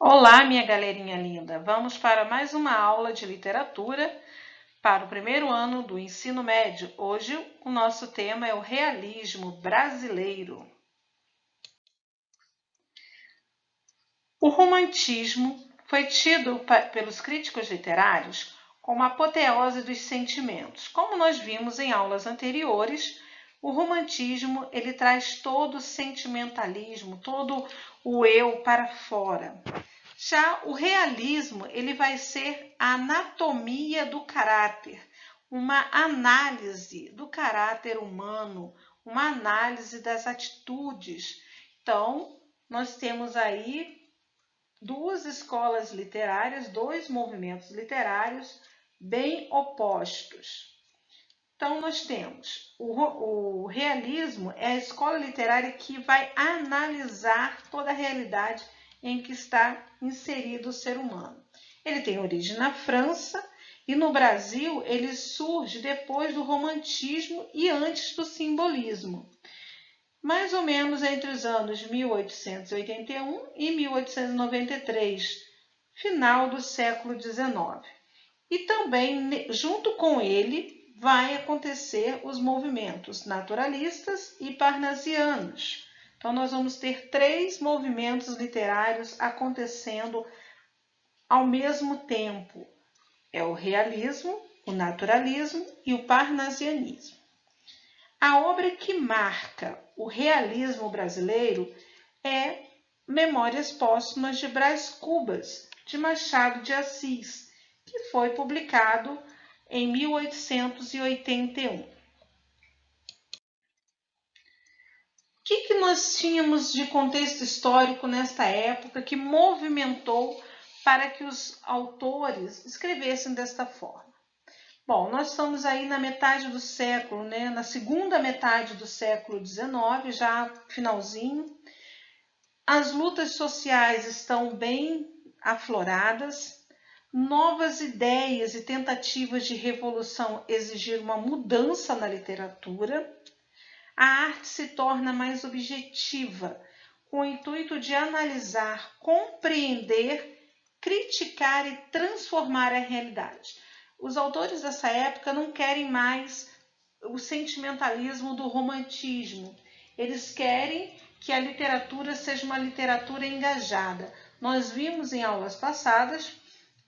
Olá, minha galerinha linda! Vamos para mais uma aula de literatura para o primeiro ano do ensino médio. Hoje o nosso tema é o realismo brasileiro. O romantismo foi tido pelos críticos literários como a apoteose dos sentimentos. Como nós vimos em aulas anteriores, o romantismo ele traz todo o sentimentalismo, todo o eu para fora. Já o realismo, ele vai ser a anatomia do caráter, uma análise do caráter humano, uma análise das atitudes. Então, nós temos aí duas escolas literárias, dois movimentos literários bem opostos. Então, nós temos o realismo, é a escola literária que vai analisar toda a realidade em que está inserido o ser humano. Ele tem origem na França e no Brasil ele surge depois do romantismo e antes do simbolismo. Mais ou menos entre os anos 1881 e 1893, final do século XIX. E também, junto com ele, vai acontecer os movimentos naturalistas e parnasianos. Então, nós vamos ter três movimentos literários acontecendo ao mesmo tempo. É o realismo, o naturalismo e o parnasianismo. A obra que marca o realismo brasileiro é Memórias Póstumas de Brás Cubas, de Machado de Assis, que foi publicado em 1881. O que nós tínhamos de contexto histórico nesta época que movimentou para que os autores escrevessem desta forma? Bom, nós estamos aí na metade do século, né? Na segunda metade do século XIX, já finalzinho. As lutas sociais estão bem afloradas, novas ideias e tentativas de revolução exigiram uma mudança na literatura. A arte se torna mais objetiva, com o intuito de analisar, compreender, criticar e transformar a realidade. Os autores dessa época não querem mais o sentimentalismo do romantismo. Eles querem que a literatura seja uma literatura engajada. Nós vimos em aulas passadas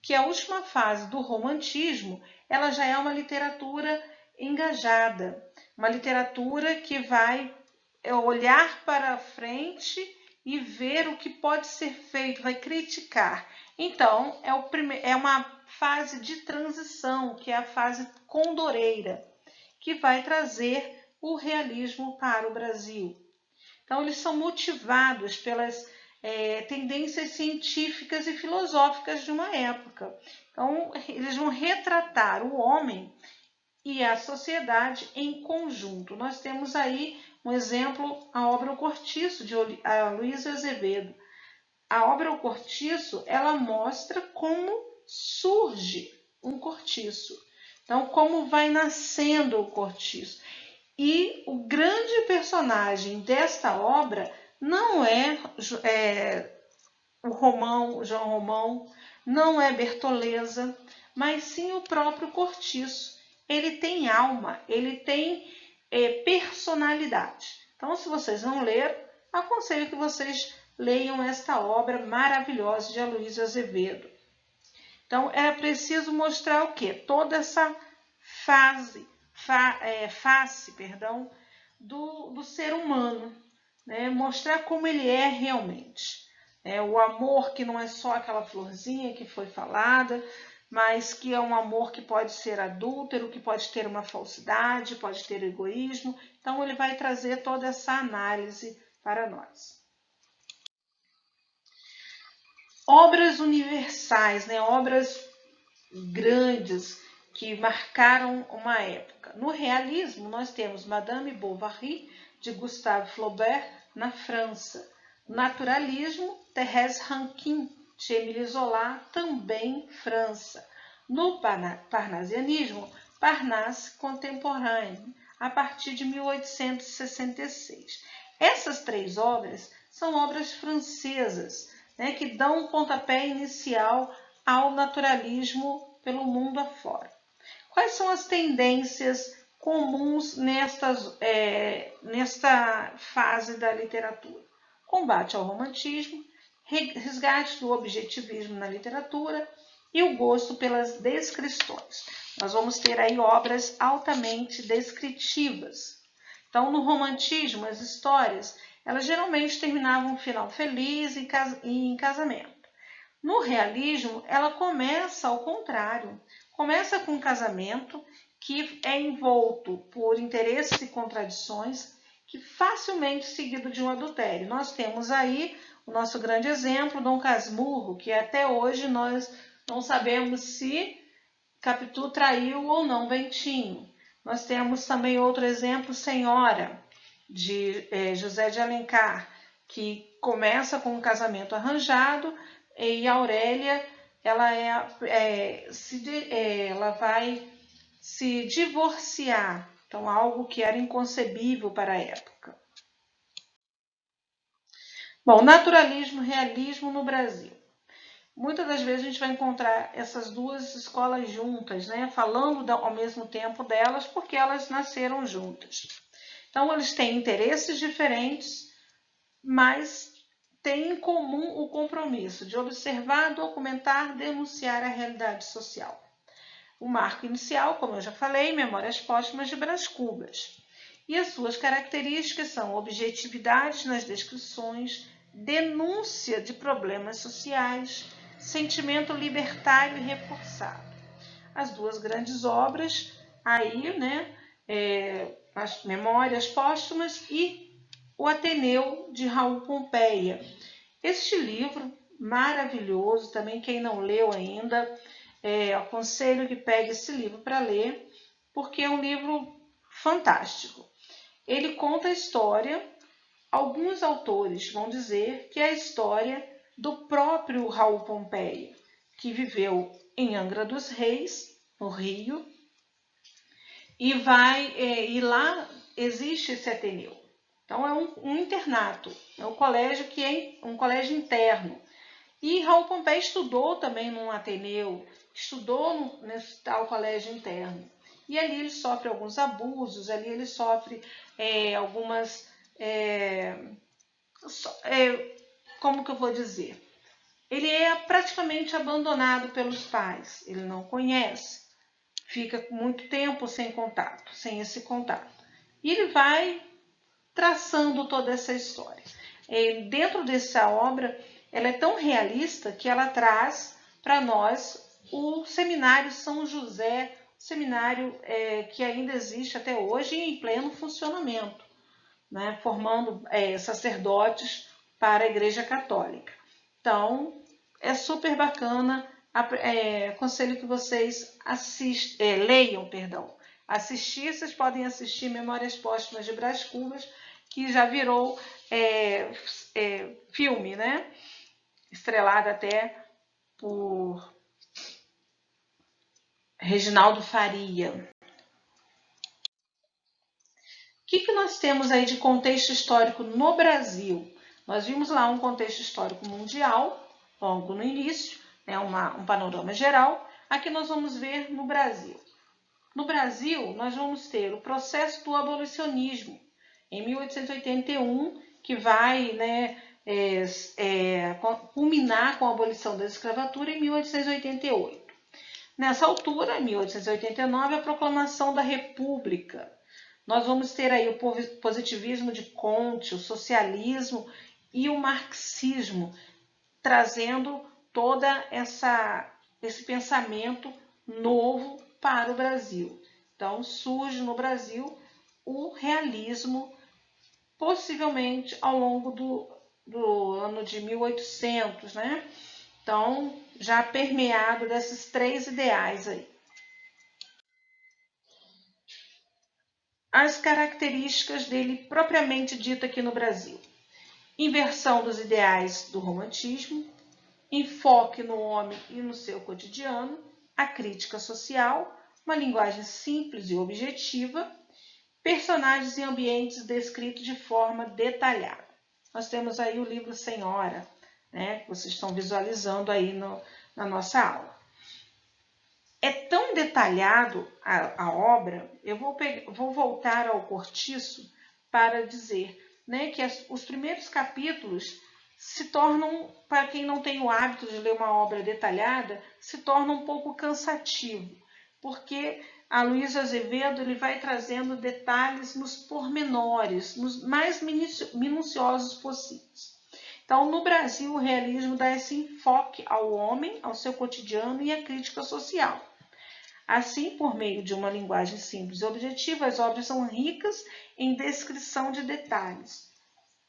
que a última fase do romantismo, ela já é uma literatura engajada, uma literatura que vai olhar para frente e ver o que pode ser feito, vai criticar. Então, é uma fase de transição, que é a fase condoreira, que vai trazer o realismo para o Brasil. Então, eles são motivados pelas tendências científicas e filosóficas de uma época. Então, eles vão retratar o homem e a sociedade em conjunto. Nós temos aí um exemplo, a obra O Cortiço, de Aloysio Azevedo. A obra O Cortiço, ela mostra como surge um cortiço. Então, como vai nascendo o cortiço. E o grande personagem desta obra não é o João Romão, não é Bertoleza, mas sim o próprio cortiço. Ele tem alma, ele tem personalidade. Então, se vocês não leram, aconselho que vocês leiam esta obra maravilhosa de Aloysio Azevedo. Então, era preciso mostrar o quê? Toda essa face do ser humano, né? Mostrar como ele é realmente. O amor que não é só aquela florzinha que foi falada, mas que é um amor que pode ser adúltero, que pode ter uma falsidade, pode ter egoísmo. Então, ele vai trazer toda essa análise para nós. Obras universais, né? Obras grandes que marcaram uma época. No realismo, nós temos Madame Bovary, de Gustave Flaubert, na França. Naturalismo, Thérèse Raquin, de Émile Zola, também França. No parnasianismo, Parnasse contemporâneo, a partir de 1866. Essas três obras são obras francesas, né, que dão um pontapé inicial ao naturalismo pelo mundo afora. Quais são as tendências comuns nesta fase da literatura? Combate ao romantismo, resgate do objetivismo na literatura e o gosto pelas descrições. Nós vamos ter aí obras altamente descritivas. Então, no romantismo, as histórias, elas geralmente terminavam um final feliz e em casamento. No realismo, ela começa ao contrário. Começa com um casamento que é envolto por interesses e contradições, que facilmente seguido de um adultério. Nós temos aí o nosso grande exemplo, Dom Casmurro, que até hoje nós não sabemos se Capitu traiu ou não Bentinho. Nós temos também outro exemplo, Senhora, de José de Alencar, que começa com um casamento arranjado e Aurélia ela vai se divorciar. Então, algo que era inconcebível para a época. Bom, naturalismo e realismo no Brasil. Muitas das vezes a gente vai encontrar essas duas escolas juntas, né? Falando ao mesmo tempo delas, porque elas nasceram juntas. Então, eles têm interesses diferentes, mas têm em comum o compromisso de observar, documentar, denunciar a realidade social. O marco inicial, como eu já falei, Memórias Póstumas de Brás Cubas. E as suas características são objetividade nas descrições, denúncia de problemas sociais, sentimento libertário e reforçado. As duas grandes obras aí, né, as Memórias Póstumas e o Ateneu de Raul Pompeia. Este livro maravilhoso, também quem não leu ainda, aconselho que pegue esse livro para ler, porque é um livro fantástico. Ele conta a história, alguns autores vão dizer que é a história do próprio Raul Pompeia, que viveu em Angra dos Reis, no Rio, e lá existe esse Ateneu. Então é um internato, é um colégio que é um colégio interno. E Raul Pompeia estudou também num Ateneu, estudou nesse tal colégio interno. E ali ele sofre alguns abusos, ali ele sofre algumas... como que eu vou dizer? Ele é praticamente abandonado pelos pais, ele não conhece, fica muito tempo sem contato, sem esse contato. E ele vai traçando toda essa história. Dentro dessa obra, ela é tão realista que ela traz para nós o Seminário São José, seminário que ainda existe até hoje em pleno funcionamento, né, formando sacerdotes para a Igreja Católica. Então, é super bacana, aconselho que vocês leiam. Assistir, vocês podem assistir Memórias Póstumas de Brás Cubas, que já virou filme, né? Estrelado até por Reginaldo Faria. O que nós temos aí de contexto histórico no Brasil? Nós vimos lá um contexto histórico mundial, logo no início, né, um panorama geral. Aqui nós vamos ver no Brasil. No Brasil, nós vamos ter o processo do abolicionismo, em 1881, que vai, né, culminar com a abolição da escravatura em 1888. Nessa altura, em 1889, a proclamação da República. Nós vamos ter aí o positivismo de Comte, o socialismo e o marxismo, trazendo toda esse pensamento novo para o Brasil. Então, surge no Brasil o realismo, possivelmente ao longo do ano de 1800, né? Então, já permeado desses três ideais aí. As características dele propriamente dita aqui no Brasil. Inversão dos ideais do romantismo, enfoque no homem e no seu cotidiano, a crítica social, uma linguagem simples e objetiva, personagens e ambientes descritos de forma detalhada. Nós temos aí o livro Senhora, né, que vocês estão visualizando aí na nossa aula. É tão detalhado a obra, eu vou voltar ao Cortiço para dizer, né, que os primeiros capítulos se tornam, para quem não tem o hábito de ler uma obra detalhada, se torna um pouco cansativo, porque a Luísa Azevedo ele vai trazendo detalhes nos pormenores, nos mais minuciosos possíveis. Então, no Brasil, o realismo dá esse enfoque ao homem, ao seu cotidiano e à crítica social. Assim, por meio de uma linguagem simples e objetiva, as obras são ricas em descrição de detalhes,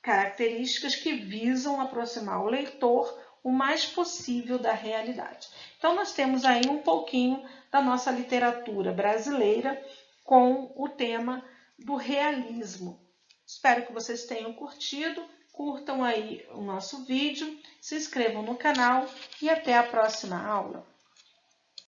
características que visam aproximar o leitor o mais possível da realidade. Então, nós temos aí um pouquinho da nossa literatura brasileira com o tema do realismo. Espero que vocês tenham curtido, curtam aí o nosso vídeo, se inscrevam no canal e até a próxima aula.